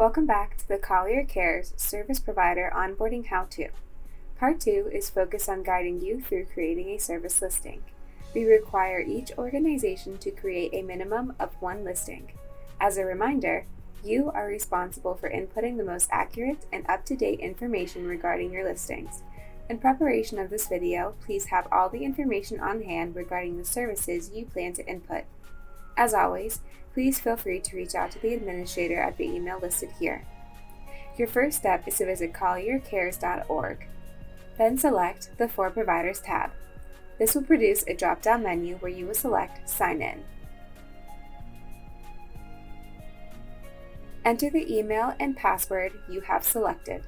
Welcome back to the Collier CARES Service Provider Onboarding How-To. Part 2 is focused on guiding you through creating a service listing. We require each organization to create a minimum of one listing. As a reminder, you are responsible for inputting the most accurate and up-to-date information regarding your listings. In preparation of this video, please have all the information on hand regarding the services you plan to input. As always, please feel free to reach out to the administrator at the email listed here. Your first step is to visit colliercares.org. Then select the For Providers tab. This will produce a drop-down menu where you will select Sign In. Enter the email and password you have selected.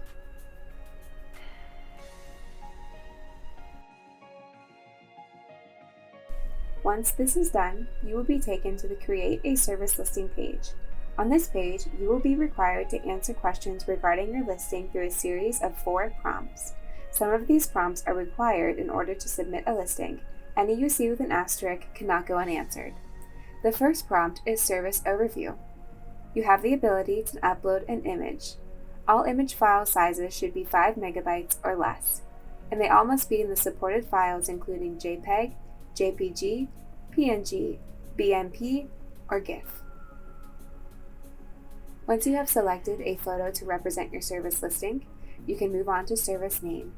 Once this is done, you will be taken to the Create a Service Listing page. On this page, you will be required to answer questions regarding your listing through a series of 4 prompts. Some of these prompts are required in order to submit a listing. Any you see with an asterisk cannot go unanswered. The first prompt is Service Overview. You have the ability to upload an image. All image file sizes should be 5 megabytes or less, and they all must be in the supported files including JPEG, JPG, PNG, BMP, or GIF. Once you have selected a photo to represent your service listing, you can move on to service name.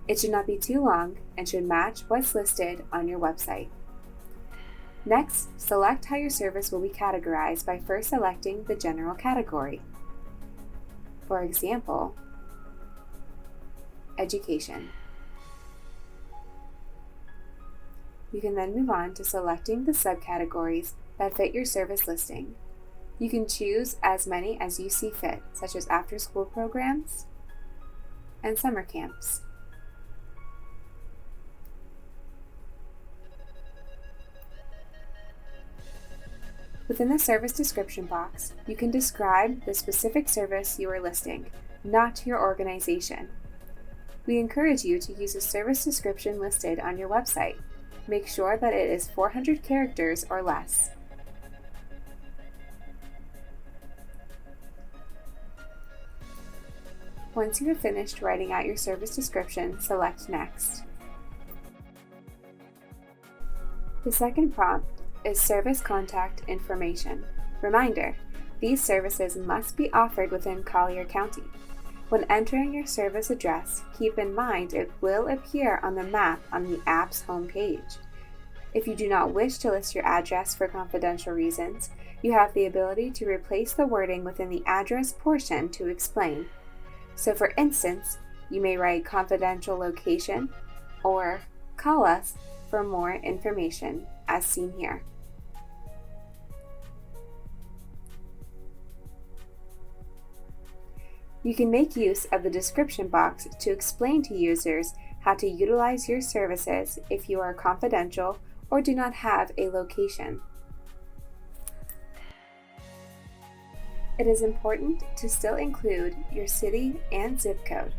It should not be too long and should match what's listed on your website. Next, select how your service will be categorized by first selecting the general category. For example, education. You can then move on to selecting the subcategories that fit your service listing. You can choose as many as you see fit, such as after-school programs and summer camps. Within the service description box, you can describe the specific service you are listing, not your organization. We encourage you to use the service description listed on your website. Make sure that it is 400 characters or less. Once you have finished writing out your service description, select Next. The second prompt is Service Contact Information. Reminder: these services must be offered within Collier County. When entering your service address, keep in mind it will appear on the map on the app's home page. If you do not wish to list your address for confidential reasons, you have the ability to replace the wording within the address portion to explain. So for instance, you may write confidential location or call us for more information, as seen here. You can make use of the description box to explain to users how to utilize your services if you are confidential or do not have a location. It is important to still include your city and zip code.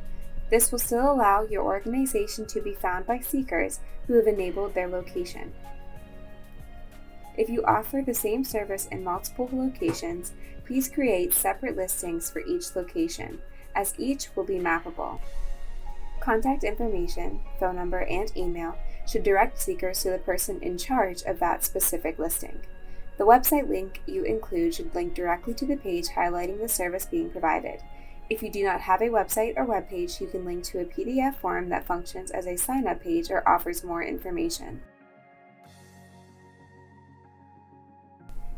This will still allow your organization to be found by seekers who have enabled their location. If you offer the same service in multiple locations, please create separate listings for each location, as each will be mappable. Contact information, phone number, and email should direct seekers to the person in charge of that specific listing. The website link you include should link directly to the page highlighting the service being provided. If you do not have a website or webpage, you can link to a PDF form that functions as a sign-up page or offers more information.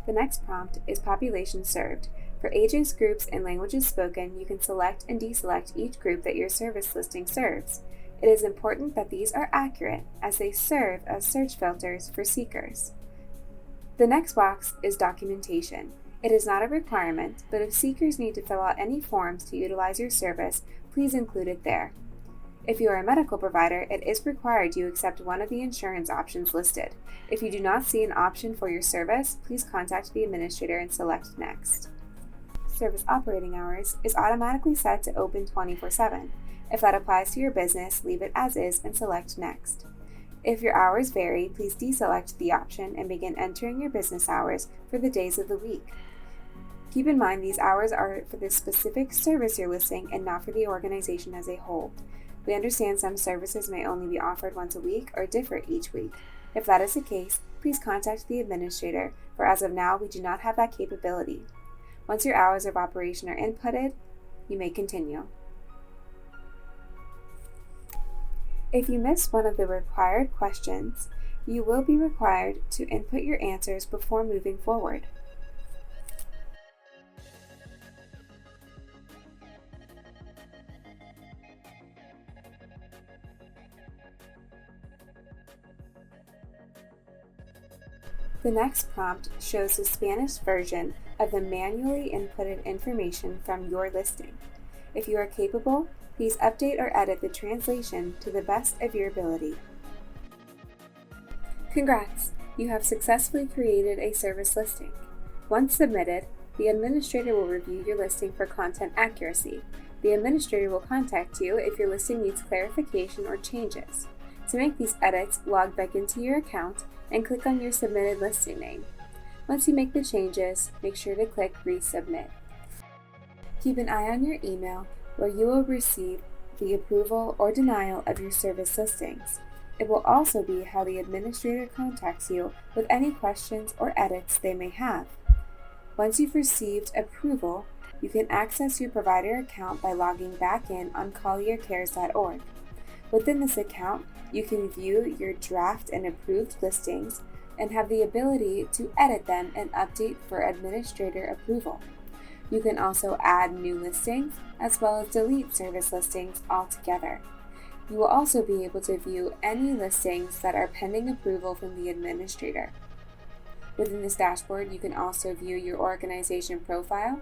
The next prompt is Population Served. For ages, groups, and languages spoken, you can select and deselect each group that your service listing serves. It is important that these are accurate, as they serve as search filters for seekers. The next box is Documentation. It is not a requirement, but if seekers need to fill out any forms to utilize your service, please include it there. If you are a medical provider, it is required you accept one of the insurance options listed. If you do not see an option for your service, please contact the administrator and select Next. Service operating hours is automatically set to open 24/7. If that applies to your business, leave it as is and select Next. If your hours vary, please deselect the option and begin entering your business hours for the days of the week. Keep in mind these hours are for the specific service you're listing and not for the organization as a whole. We understand some services may only be offered once a week or differ each week. If that is the case, please contact the administrator, for as of now, we do not have that capability. Once your hours of operation are inputted, you may continue. If you miss one of the required questions, you will be required to input your answers before moving forward. The next prompt shows the Spanish version of the manually inputted information from your listing. If you are capable, please update or edit the translation to the best of your ability. Congrats! You have successfully created a service listing. Once submitted, the administrator will review your listing for content accuracy. The administrator will contact you if your listing needs clarification or changes. To make these edits, log back into your account and click on your submitted listing name. Once you make the changes, make sure to click Resubmit. Keep an eye on your email where you will receive the approval or denial of your service listings. It will also be how the administrator contacts you with any questions or edits they may have. Once you've received approval, you can access your provider account by logging back in on colliercares.org. Within this account, you can view your draft and approved listings and have the ability to edit them and update for administrator approval. You can also add new listings as well as delete service listings altogether. You will also be able to view any listings that are pending approval from the administrator. Within this dashboard, you can also view your organization profile,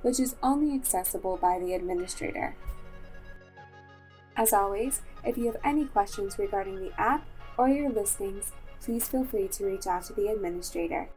which is only accessible by the administrator. As always, if you have any questions regarding the app or your listings, please feel free to reach out to the administrator.